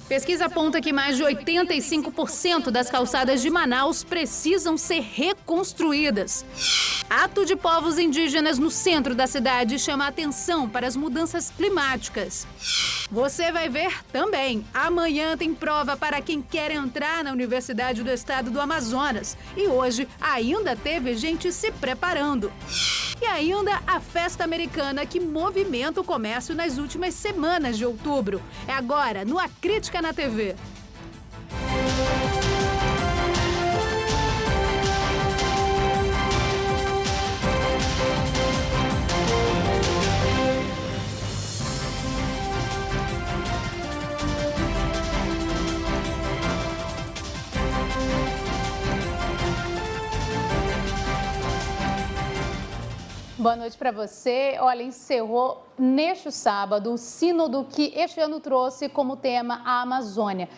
Pesquisa aponta que mais de 85% das calçadas de Manaus precisam ser reconstruídas. Ato de povos indígenas no centro da cidade chama a atenção para as mudanças climáticas. Você vai ver também. Amanhã tem prova para quem quer entrar na Universidade do Estado do Amazonas. E hoje ainda teve gente se preparando. E ainda a festa americana que movimenta o comércio nas últimas semanas de outubro. É agora no A Crítica na TV. Boa noite para você. Olha, encerrou neste sábado o sínodo que este ano trouxe como tema a Amazônia.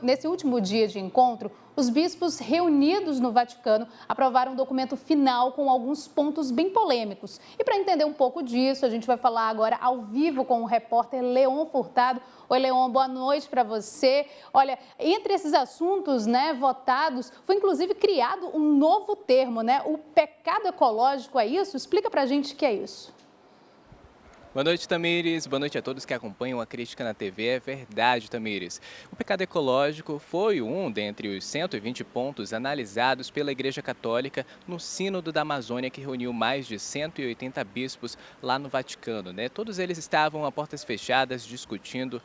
Nesse último dia de encontro, os bispos reunidos no Vaticano aprovaram um documento final com alguns pontos bem polêmicos. E para entender um pouco disso, a gente vai falar agora ao vivo com o repórter Leon Furtado. Oi, Leon, boa noite para você. Olha, entre esses assuntos, votados, foi inclusive criado um novo termo, o pecado ecológico, é isso? Explica para a gente o que é isso. Boa noite, Tamires. Boa noite a todos que acompanham a Crítica na TV. É verdade, Tamires. O pecado ecológico foi um dentre os 120 pontos analisados pela Igreja Católica no Sínodo da Amazônia, que reuniu mais de 180 bispos lá no Vaticano. Todos eles estavam a portas fechadas discutindo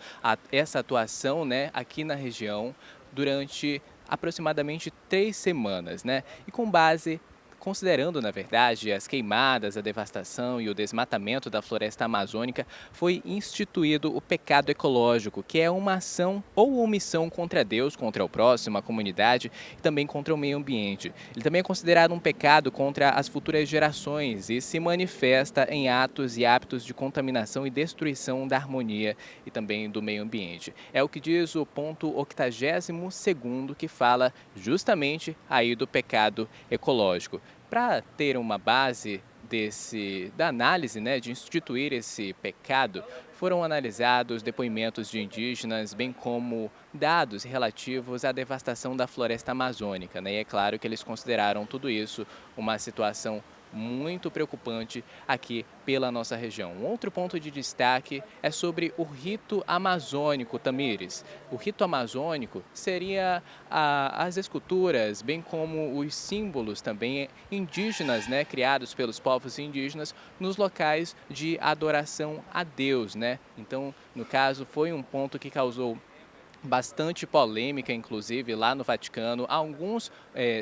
essa atuação aqui na região durante aproximadamente 3 semanas. E com base considerando, na verdade, as queimadas, a devastação e o desmatamento da floresta amazônica, foi instituído o pecado ecológico, que é uma ação ou omissão contra Deus, contra o próximo, a comunidade e também contra o meio ambiente. Ele também é considerado um pecado contra as futuras gerações e se manifesta em atos e hábitos de contaminação e destruição da harmonia e também do meio ambiente. É o que diz o ponto 82º, que fala justamente aí do pecado ecológico. Para ter uma base da análise, de instituir esse pecado, foram analisados depoimentos de indígenas, bem como dados relativos à devastação da floresta amazônica. E é claro que eles consideraram tudo isso uma situação muito preocupante aqui pela nossa região. Um outro ponto de destaque é sobre o rito amazônico, Tamires. O rito amazônico seria as esculturas, bem como os símbolos também indígenas, criados pelos povos indígenas nos locais de adoração a Deus, Então, no caso, foi um ponto que causou bastante polêmica, inclusive, lá no Vaticano. Alguns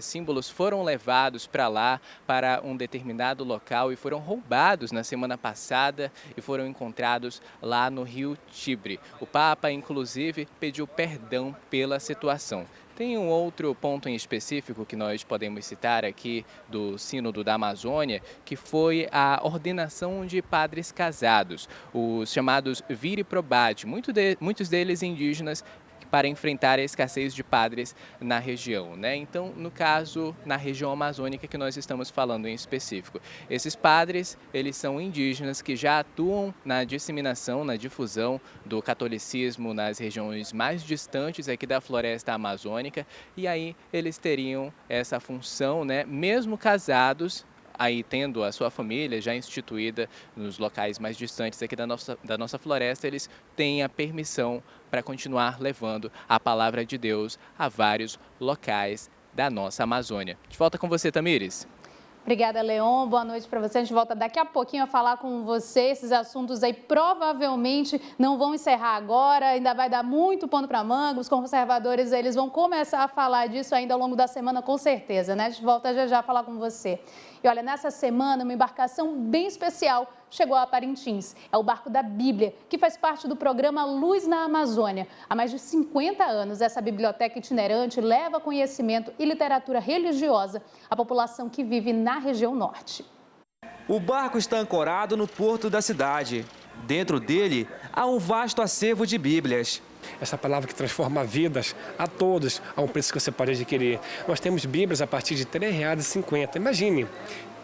símbolos foram levados para lá, para um determinado local e foram roubados na semana passada e foram encontrados lá no Rio Tibre. O Papa, inclusive, pediu perdão pela situação. Tem um outro ponto em específico que nós podemos citar aqui do Sínodo da Amazônia, que foi a ordenação de padres casados, os chamados viri probati, muitos deles indígenas, para enfrentar a escassez de padres na região, Então, no caso, na região amazônica que nós estamos falando em específico. Esses padres, eles são indígenas que já atuam na disseminação, na difusão do catolicismo nas regiões mais distantes aqui da floresta amazônica, e aí eles teriam essa função, mesmo casados, aí tendo a sua família já instituída nos locais mais distantes aqui da nossa floresta, eles têm a permissão para continuar levando a palavra de Deus a vários locais da nossa Amazônia. De volta com você, Tamires. Obrigada, Leon. Boa noite para você. A gente volta daqui a pouquinho a falar com você. Esses assuntos aí provavelmente não vão encerrar agora, ainda vai dar muito pano para manga. Os conservadores, eles vão começar a falar disso ainda ao longo da semana, com certeza, A gente volta já a falar com você. E olha, nessa semana, uma embarcação bem especial chegou a Parintins. É o barco da Bíblia, que faz parte do programa Luz na Amazônia. Há mais de 50 anos, essa biblioteca itinerante leva conhecimento e literatura religiosa à população que vive na região norte. O barco está ancorado no porto da cidade. Dentro dele, há um vasto acervo de Bíblias. Essa palavra que transforma vidas a todos, a um preço que você pode adquirir. Nós temos Bíblias a partir de R$ 3,50. Imagine,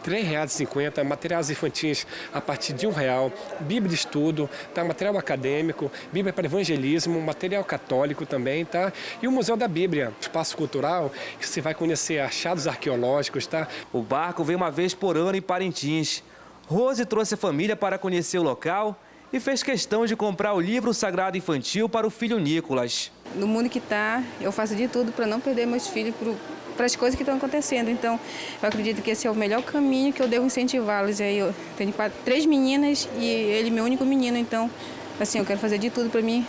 R$ 3,50, materiais infantis a partir de R$1, Bíblia de estudo, tá? Material acadêmico, Bíblia para evangelismo, material católico também, tá? E o Museu da Bíblia, espaço cultural, que você vai conhecer achados arqueológicos, tá? O barco vem uma vez por ano em Parintins. Rose trouxe a família para conhecer o local e fez questão de comprar o livro sagrado infantil para o filho Nicolas. No mundo que está, eu faço de tudo para não perder meus filhos para as coisas que estão acontecendo. Então, eu acredito que esse é o melhor caminho que eu devo incentivá-los. Eu tenho 3 meninas e ele meu único menino. Então, assim, eu quero fazer de tudo para mim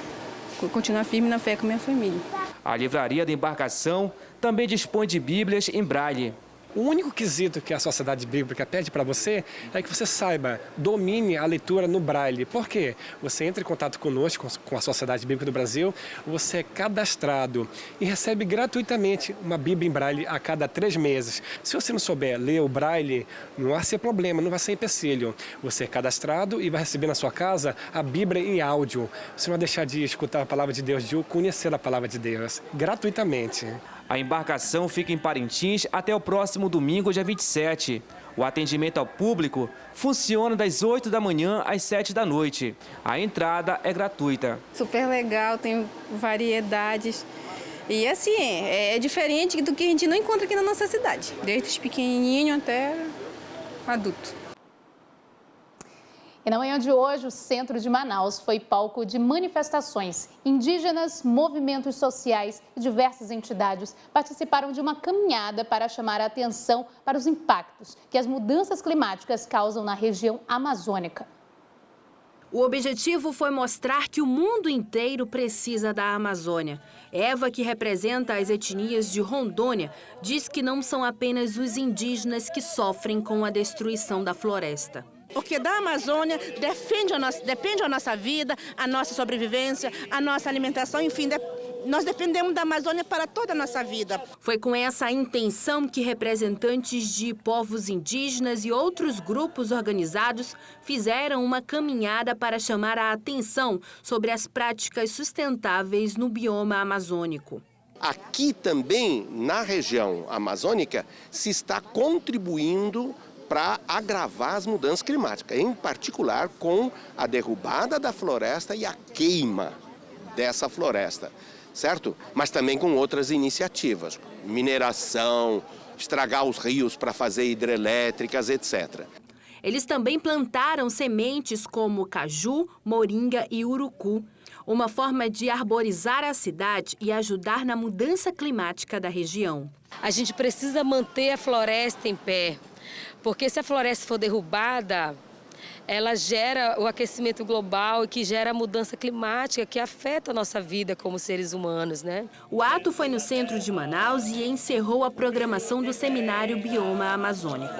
continuar firme na fé com a minha família. A livraria da embarcação também dispõe de bíblias em braille. O único quesito que a Sociedade Bíblica pede para você é que você saiba, domine a leitura no braille. Por quê? Você entra em contato conosco, com a Sociedade Bíblica do Brasil, você é cadastrado e recebe gratuitamente uma Bíblia em braille a cada 3 meses. Se você não souber ler o braille, não vai ser problema, não vai ser empecilho. Você é cadastrado e vai receber na sua casa a Bíblia em áudio. Você não vai deixar de escutar a palavra de Deus, de conhecer a palavra de Deus, gratuitamente. A embarcação fica em Parintins até o próximo domingo, dia 27. O atendimento ao público funciona das 8 da manhã às 7 da noite. A entrada é gratuita. Super legal, tem variedades. E assim, é diferente do que a gente não encontra aqui na nossa cidade. Desde os pequenininhos até adulto. E na manhã de hoje, o centro de Manaus foi palco de manifestações. Indígenas, movimentos sociais e diversas entidades participaram de uma caminhada para chamar a atenção para os impactos que as mudanças climáticas causam na região amazônica. O objetivo foi mostrar que o mundo inteiro precisa da Amazônia. Eva, que representa as etnias de Rondônia, diz que não são apenas os indígenas que sofrem com a destruição da floresta. Porque da Amazônia depende a nossa vida, a nossa sobrevivência, a nossa alimentação, enfim, nós dependemos da Amazônia para toda a nossa vida. Foi com essa intenção que representantes de povos indígenas e outros grupos organizados fizeram uma caminhada para chamar a atenção sobre as práticas sustentáveis no bioma amazônico. Aqui também, na região amazônica, se está contribuindo para agravar as mudanças climáticas, em particular com a derrubada da floresta e a queima dessa floresta, certo? Mas também com outras iniciativas, mineração, estragar os rios para fazer hidrelétricas, etc. Eles também plantaram sementes como caju, moringa e urucu, uma forma de arborizar a cidade e ajudar na mudança climática da região. A gente precisa manter a floresta em pé. Porque se a floresta for derrubada, ela gera o aquecimento global e que gera a mudança climática que afeta a nossa vida como seres humanos, né? O ato foi no centro de Manaus e encerrou a programação do seminário Bioma Amazônico.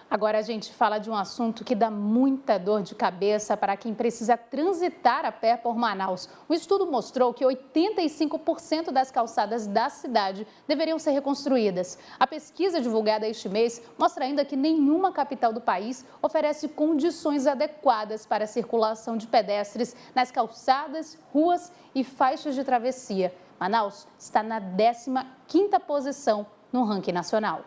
Agora a gente fala de um assunto que dá muita dor de cabeça para quem precisa transitar a pé por Manaus. Um estudo mostrou que 85% das calçadas da cidade deveriam ser reconstruídas. A pesquisa divulgada este mês mostra ainda que nenhuma capital do país oferece condições adequadas para a circulação de pedestres nas calçadas, ruas e faixas de travessia. Manaus está na 15ª posição no ranking nacional.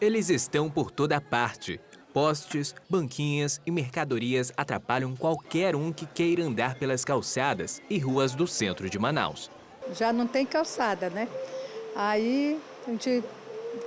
Eles estão por toda parte. Postes, banquinhas e mercadorias atrapalham qualquer um que queira andar pelas calçadas e ruas do centro de Manaus. Já não tem calçada, né? Aí a gente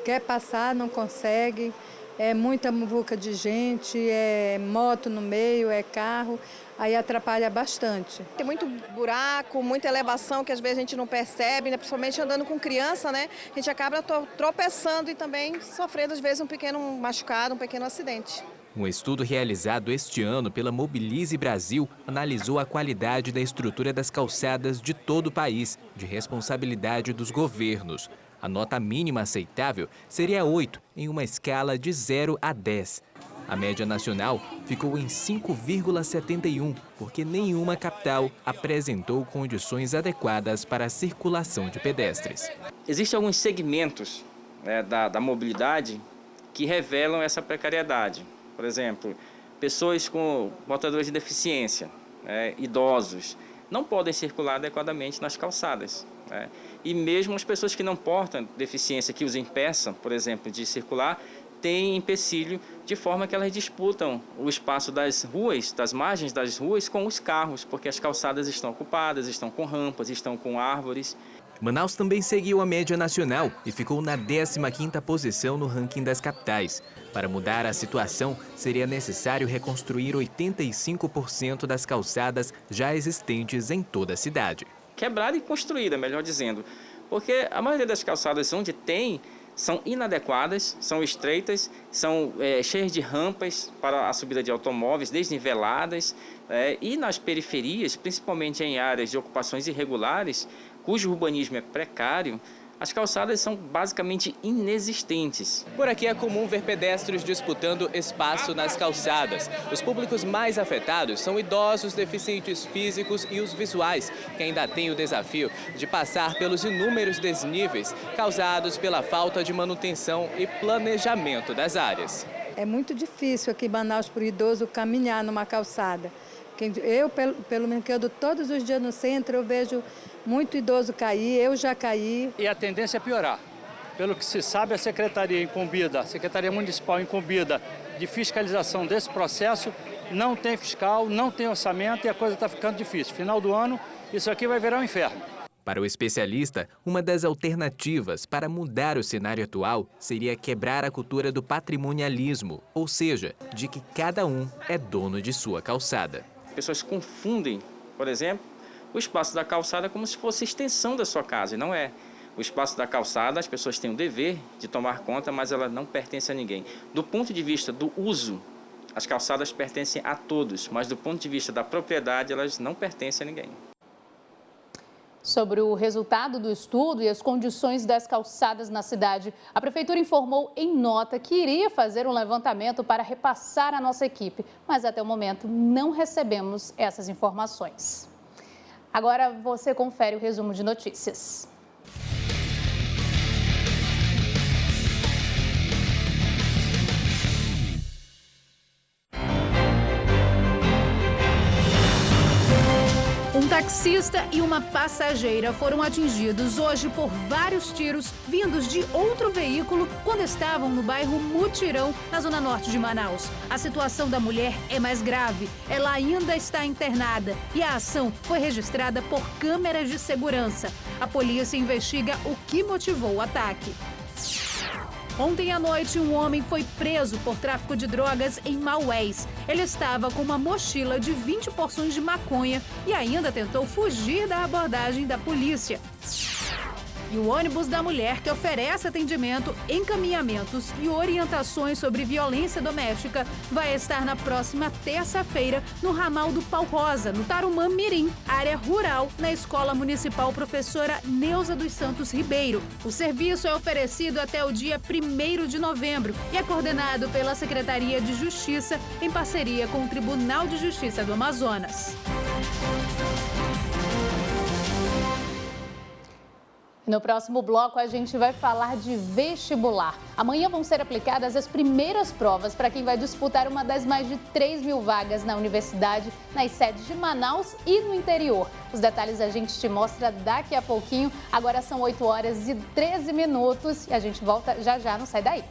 quer passar, não consegue. É muita muvuca de gente, é moto no meio, é carro, aí atrapalha bastante. Tem muito buraco, muita elevação que às vezes a gente não percebe, né? Principalmente andando com criança, né? A gente acaba tropeçando e também sofrendo às vezes um pequeno machucado, um pequeno acidente. Um estudo realizado este ano pela Mobilize Brasil analisou a qualidade da estrutura das calçadas de todo o país, de responsabilidade dos governos. A nota mínima aceitável seria 8, em uma escala de 0 a 10. A média nacional ficou em 5,71, porque nenhuma capital apresentou condições adequadas para a circulação de pedestres. Existem alguns segmentos, né, da mobilidade que revelam essa precariedade. Por exemplo, pessoas com portadores de deficiência, idosos, não podem circular adequadamente nas calçadas, né? E mesmo as pessoas que não portam deficiência, que os impeçam, por exemplo, de circular, têm empecilho de forma que elas disputam o espaço das ruas, das margens das ruas, com os carros, porque as calçadas estão ocupadas, estão com rampas, estão com árvores. Manaus também seguiu a média nacional e ficou na 15ª posição no ranking das capitais. Para mudar a situação, seria necessário reconstruir 85% das calçadas já existentes em toda a cidade. Quebrada e construída, melhor dizendo, porque a maioria das calçadas onde tem são inadequadas, são estreitas, são cheias de rampas para a subida de automóveis, desniveladas, e nas periferias, principalmente em áreas de ocupações irregulares, cujo urbanismo é precário, as calçadas são basicamente inexistentes. Por aqui é comum ver pedestres disputando espaço nas calçadas. Os públicos mais afetados são idosos, deficientes físicos e os visuais, que ainda têm o desafio de passar pelos inúmeros desníveis causados pela falta de manutenção e planejamento das áreas. É muito difícil aqui em Manaus para o idoso caminhar numa calçada. Eu, pelo menos que eu ando todos os dias no centro, eu vejo muito idoso cair, eu já caí. E a tendência é piorar. Pelo que se sabe, a Secretaria incumbida, a Secretaria Municipal incumbida de fiscalização desse processo, não tem fiscal, não tem orçamento e a coisa está ficando difícil. Final do ano, isso aqui vai virar um inferno. Para o especialista, uma das alternativas para mudar o cenário atual seria quebrar a cultura do patrimonialismo, ou seja, de que cada um é dono de sua calçada. As pessoas confundem, por exemplo, o espaço da calçada como se fosse extensão da sua casa, e não é. O espaço da calçada, as pessoas têm o dever de tomar conta, mas ela não pertence a ninguém. Do ponto de vista do uso, as calçadas pertencem a todos, mas do ponto de vista da propriedade, elas não pertencem a ninguém. Sobre o resultado do estudo e as condições das calçadas na cidade, a Prefeitura informou em nota que iria fazer um levantamento para repassar à nossa equipe, mas até o momento não recebemos essas informações. Agora você confere o resumo de notícias. Um taxista e uma passageira foram atingidos hoje por vários tiros vindos de outro veículo quando estavam no bairro Mutirão, na zona norte de Manaus. A situação da mulher é mais grave. Ela ainda está internada e a ação foi registrada por câmeras de segurança. A polícia investiga o que motivou o ataque. Ontem à noite, um homem foi preso por tráfico de drogas em Maués. Ele estava com uma mochila de 20 porções de maconha e ainda tentou fugir da abordagem da polícia. E o ônibus da mulher, que oferece atendimento, encaminhamentos e orientações sobre violência doméstica, vai estar na próxima terça-feira no ramal do Pau Rosa, no Tarumã Mirim, área rural, na Escola Municipal Professora Neuza dos Santos Ribeiro. O serviço é oferecido até o dia 1º de novembro e é coordenado pela Secretaria de Justiça, em parceria com o Tribunal de Justiça do Amazonas. No próximo bloco, a gente vai falar de vestibular. Amanhã vão ser aplicadas as primeiras provas para quem vai disputar uma das mais de 3.000 vagas na universidade, nas sedes de Manaus e no interior. Os detalhes a gente te mostra daqui a pouquinho. Agora são 8h13 e a gente volta já já, não sai daí.